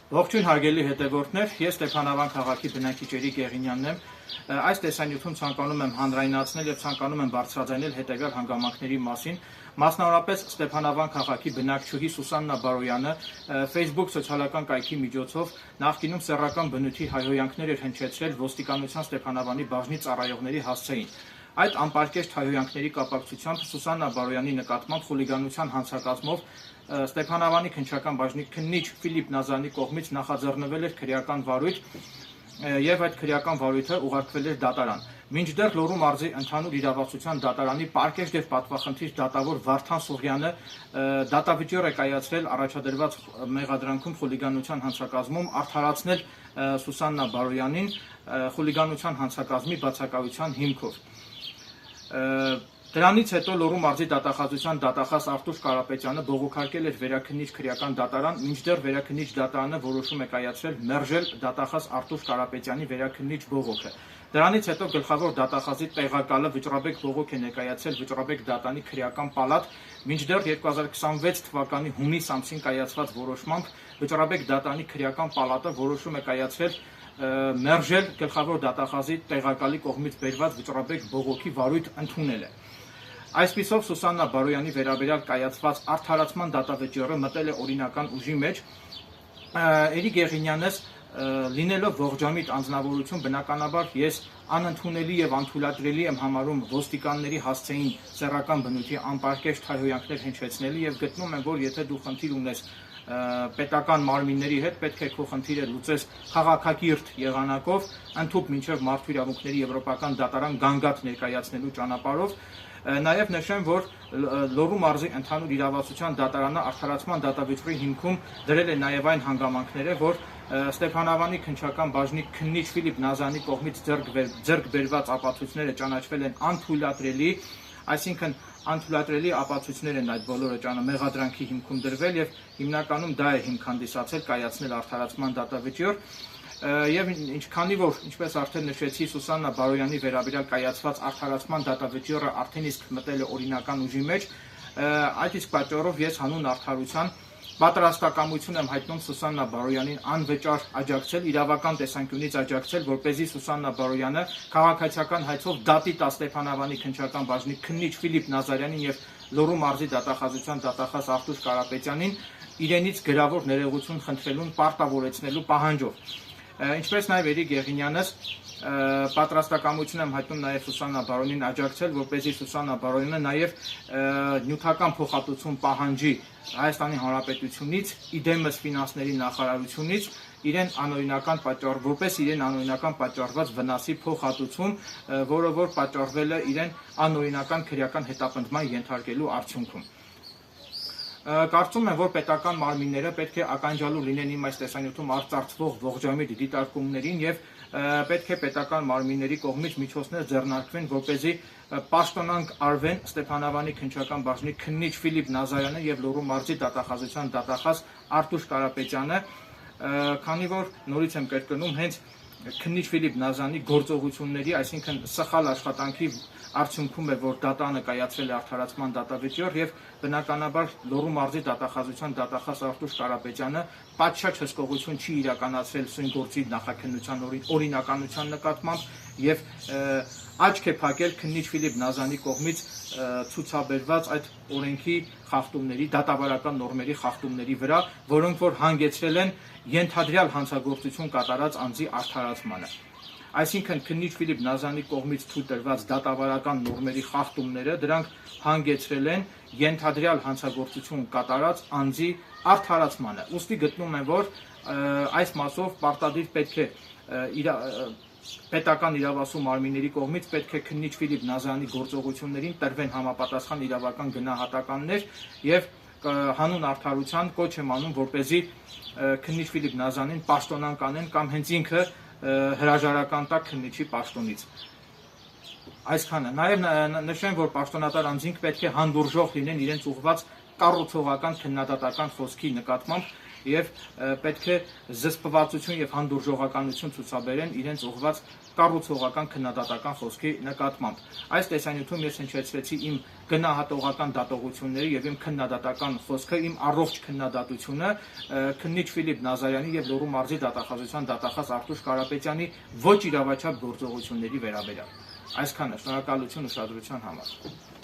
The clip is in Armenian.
Ողջույն հարգելի հետևորդներ, ես Ստեփանավան քաղաքի բնակիչների Գեղինյանն եմ։ Այս տեսանյութում ցանկանում եմ հանրայնացնել եւ ցանկանում եմ բարձրաձայնել հետեւյալ հանգամանքների մասին։ Մասնավորապես Ստեփանավան քաղաքի բնակչուհի Սուսաննա Բարոյանը Facebook սոցիալական կայքի միջոցով նախկինում սեռական բնույթի հայհոյանքներ էր հնչեցրել ոստիկանության Ստեփանավանի բաժնի ծառայողների հասցեին։ Այդ անպարկեշտ հայհոյանքների կապակցությամբ Սուսաննա Բարոյանի նկատմամբ խուլիգանության հանցակազմով Ստեփանավանի քննչական բաժնի քննիչ Ֆիլիպ Նազարյանի կողմից նախաձեռնվել էր քրեական վարույթ եւ այդ քրեական վարույթը ուղարկվել էր դատարան։ Մինչդեռ Լոռու մարզի ընդհանուր իրավասության դատարանի պարկեշտ եւ պատվախնդիր դատավոր Վարդան Սուղյանը դատավճիռ է կայացրել առաջադրված մեղադրանքում խուլիգանության հանցակազմում արդարացնել Սուսաննա Բարոյանին խուլիգանության հանցակազմի բացակայության հիմքով։ Դրանից հետո Լոռու մարզի դատախազության դատախազ Արտուշ Կարապետյանը բողոքարկել էր վերաքննիչ քրեական դատարան, մինչդեռ վերաքննիչ դատարանը որոշում է կայացրել մերժել դատախազ Արտուշ Կարապետյանի վերաքննիչ բողոքը։ Դրանից հետո գլխավոր դատախազի տեղակալը Վճռաբեկ բողոք է ներկայացրել Վճռաբեկ դատանի քրեական պալատ, մինչդեռ 2026 թվականի հունիս ամսին կայացված որոշմամբ Վճռաբեկ դատանի քրեական պալատը որոշում է կայացրել մերժել գլխավոր դատախազի տեղակալի կողմից բերված Վճռաբեկ բողոքի վարույթ ընդունելը։ Այսպիսով Սուսաննա Բարոյանի վերաբերյալ կայացված արդարացման դատավճիռը մտել է օրինական ուժի մեջ։ Էրիկ Գեղինյանս լինելով ողջամիտ անձնավորություն, բնականաբար ես անընդունելի եւ անթույլատրելի եմ համարում ոստիկանների հասցեին սեռական բնույթի անպարկեշտ հայհոյանքներ հնչեցնելի եւ գտնում եմ, որ եթե դու խնդիր ունես պետական մարմինների հետ, պետք է քո խնդիրը լուծես քաղաքակիրթ եղանակով, ընդհուպ մինչև մարդու իրավունքների եվրոպական դատարան գանգատ ներկայացնելու ճանապարհով։ Նաև նշեմ, որ Լոռու մարզի ընդհանուր իրավասության դատարանը արդարացման դատավճիռի հիմքում դրել է նաև այն հանգամանքները, որ Ստեփանավանի քննչական բաժնի քննիչ Ֆիլիպ Նազարյանի կողմից ձեռք բերված ապացույցները ճանաչվել են անթույլատրելի, այսինքն անթույլատրելի ապացույցներ են այդ բոլորը մեղադրանքի հիմքում դրվել եւ հիմնականում դա է հիմք հանդիսացել կայացնել արդարացման դատավճիռ։ Եվ քանի որ, ինչպես արդեն նշեցի, Սուսաննա Բարոյանի վերաբերյալ կայացված արդարացման դատավճիռը արդեն իսկ մտել է օրինական ուժի մեջ, այդ իսկ պատճառով ես հանուն արդարության պատրաստակամություն եմ հայտնում Սուսաննա Բարոյանին անվճար աջակցել, իրավական տեսանկյունից աջակցել, որպեսզի Սուսաննա Բարոյանը քաղաքացիական հայցով դատի տա Ստեփանավանի քննչական բաժնի քննիչ Ֆիլիպ Նազարյանին եւ Լոռու մարզի դատախազության դատախազ Արտուշ Կարապետյանին իրենից գրավոր ներողություն խնդրելուն պարտավորեցնելու պահանջով։ Ինչպես նաև Էրիկ Գեղինյանս պատրաստակամություն եմ հայտնում նաև Սուսաննա Բարոյանին աջակցել, որպեսզի Սուսաննա Բարոյանը նաև նյութական փոխհատուցում պահանջի Հայաստանի Հանրապետությունից, իդեմս ֆինանսների նախարարությունից իրեն անօրինական պատճառ, որպես իրեն անօրինական պատճառված վնասի փոխհատուցում, որը որ պատճառվել է իրեն անօրինական քրեական հետապնդման ենթարկելու արդյունքում։ Կարծում եմ, որ պետական մարմինները պետք է ականջալու լինեն իմ այս տեսանյութում արծարծվող ողջամիտ դիտարկումներին եւ պետք է պետական մարմինների կողմից միջոցներ ձեռնարկվեն, որպեսզի պաշտոնանկ արվեն Ստեփանավանի քննչական բաժնի քննիչ Ֆիլիպ Նազարյանը եւ Լոռու մարզի դատախազության դատախազ Արտուշ Կարապետյանը, քանի որ նորից եմ կրկնում, հենց քննիչ Ֆիլիպ Նազարյանի գործողությունների, այսինքն սխալ աշխատանքի արդյունքում է, որ դատանը կայացրել է արդարացման դատավճիռ եւ բնականաբար Լոռու մարզի դատախազության դատախազ Արտուշ Կարապետյանը պատշաճ հսկողություն չի իրականացրել սույն գործի նախաքննության օրինականության նկատմամբ եւ աչք է փակել քննիչ Ֆիլիպ Նազարյանի կողմից ցուցաբերված այդ օրենքի խախտումների, դատավարական նորմերի խախտումների վրա, որոնք որ հանգեցրել են ենթադրյալ հանցագործություն կատարած անձի արդարացմանը։ Այսինքն քննիչ Ֆիլիպ Նազարյանի կողմից թույլ տրված դատավարական նորմերի խախտումները դրանք հանգեցրել են ենթադրյալ հանցագործություն կատարած անձի արդարացմանը։ Ուստի գտնում եմ, որ այս մասով պարտադիր պետք է պետական իրավասու մարմինների կողմից պետք է քննիչ Ֆիլիպ Նազարյանի գործողություններին տրվեն համապատասխան իրավական գնահատականներ եւ հանուն արդարության կոչ եմ անում, որպեսզի քննիչ Ֆիլիպ Նազարյանին պաշտոնանկ անեն կամ հենց ինքը հրաժարական տակ քննիչի պաշտոնից։ Այսքանը։ Նաև նշեմ, որ պաշտոնատար անձինք պետք է հանդուրժող լինեն իրենց ուղղված կառուցողական քննադատական խոսքի նկատմամբ եւ պետք է զսպվածություն եւ հանդուրժողականություն ցուցաբերեն իրենց ուղղված կառուցողական քննադատական խոսքի նկատմամբ։ Այս տեսանյութում ես հնչեցրեցի իմ գնահատողական դատողությունները եւ իմ քննադատական խոսքը, իմ առողջ քննադատությունը քննիչ Ֆիլիպ Նազարյանի եւ Լոռու մարզի դատախազության դատախազ Արտուշ Կարապետյանի ոչ իրավաչափ գործողությունների վերաբերյալ։ Այսքանը, շնորհակալություն ուշադրության համար։